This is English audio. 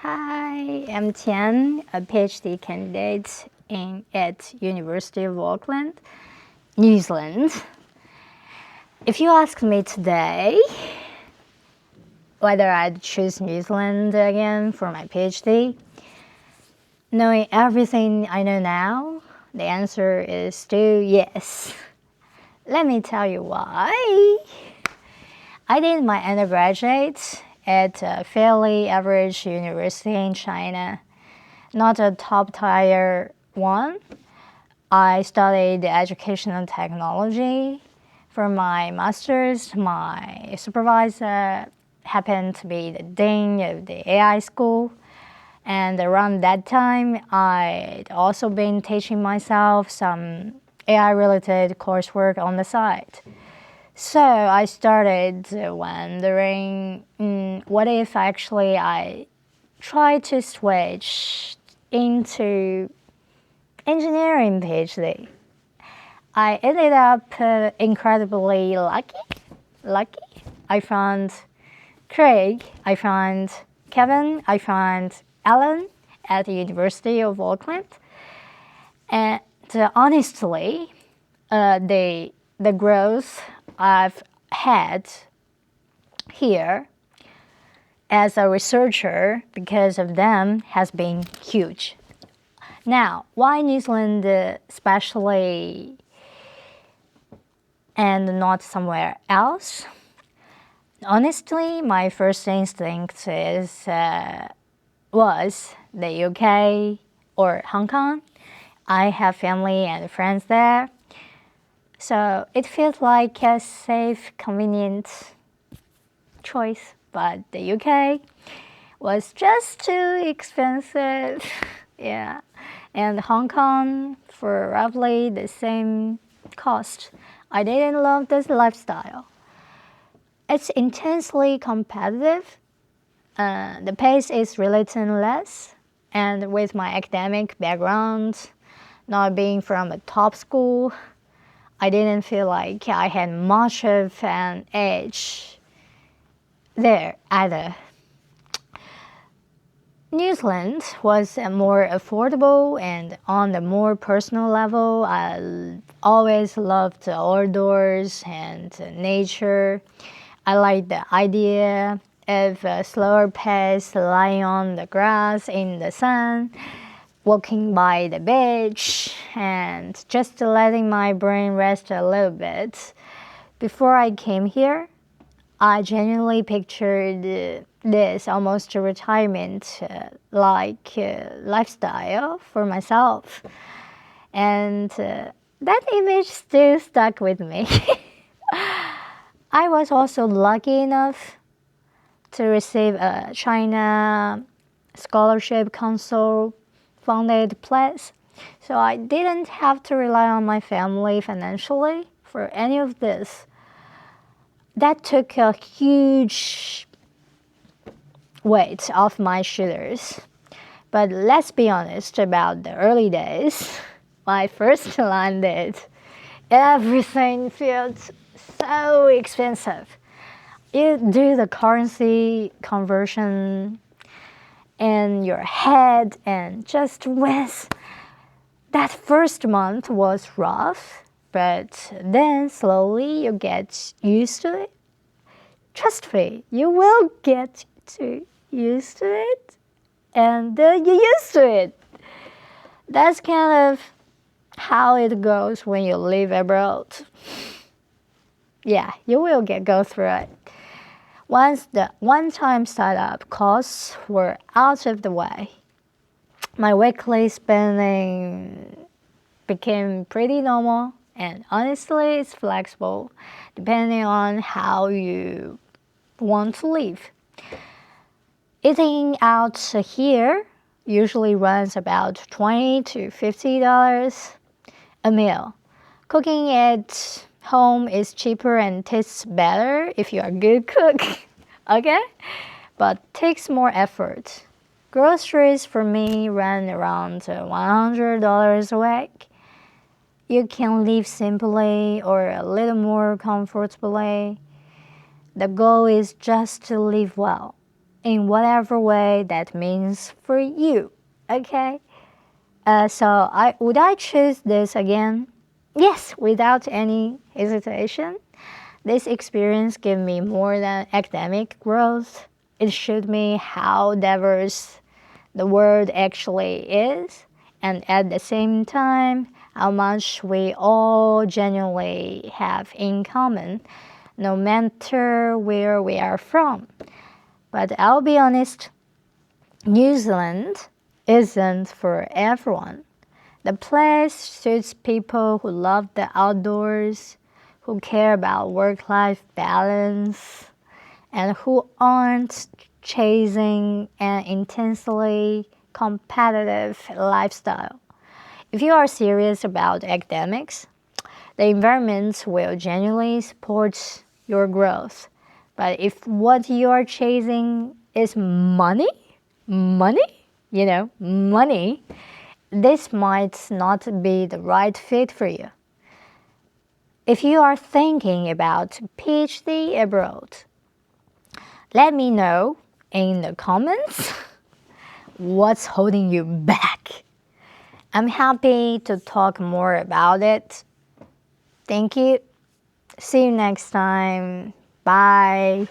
Hi, I'm Tian, a PhD candidate at University of Auckland, New Zealand. If you ask me today whether I'd choose New Zealand again for my PhD, knowing everything I know now, the answer is still yes. Let me tell you why. I did my undergraduate at a fairly average university in China, not a top tier one. I studied educational technology. For my master's, my supervisor happened to be the dean of the AI school. And around that time, I'd also been teaching myself some AI-related coursework on the side. So I started wondering, what if actually I try to switch into engineering PhD? I ended up incredibly lucky. I found Craig, I found Kevin, I found Alan at the University of Auckland. And honestly, the growth I've had here as a researcher because of them has been huge. Now, why New Zealand especially and not somewhere else? Honestly, my first instinct was the UK or Hong Kong. I have family and friends there. So it feels like a safe, convenient choice, but the UK was just too expensive. Yeah, and Hong Kong for roughly the same cost. I didn't love this lifestyle. It's intensely competitive. The pace is relentless, and with my academic background, not being from a top school, I didn't feel like I had much of an edge there either. New Zealand was more affordable, and on the more personal level, I always loved the outdoors and nature. I liked the idea of a slower pace, lying on the grass in the sun, walking by the beach, and just letting my brain rest a little bit. Before I came here, I genuinely pictured this almost a retirement lifestyle for myself. And that image still stuck with me. I was also lucky enough to receive a China Scholarship Council funded place. So I didn't have to rely on my family financially for any of this. That took a huge weight off my shoulders. But let's be honest about the early days. When I first landed, everything felt so expensive. You do the currency conversion in your head and just whiz. That first month was rough, but then slowly you get used to it. Trust me, you will get used to it, and then you're used to it. That's kind of how it goes when you live abroad. Yeah, you will go through it. Once the one-time startup costs were out of the way, my weekly spending became pretty normal, and honestly, it's flexible depending on how you want to live. Eating out here usually runs about $20 to $50 a meal. Cooking at home is cheaper and tastes better if you're a good cook, okay? But takes more effort. Groceries for me run around $100 a week. You can live simply or a little more comfortably. The goal is just to live well. in whatever way that means for you, okay? Would I choose this again? Yes, without any hesitation. This experience gave me more than academic growth. It showed me how diverse the world actually is, and at the same time, how much we all genuinely have in common, no matter where we are from. But I'll be honest, New Zealand isn't for everyone. The place suits people who love the outdoors, who care about work-life balance, and who aren't chasing an intensely competitive lifestyle. If you are serious about academics, the environment will genuinely support your growth. But if what you are chasing is money, money, this might not be the right fit for you. If you are thinking about PhD abroad, let me know in the comments what's holding you back. I'm happy to talk more about it. Thank you. See you next time. Bye.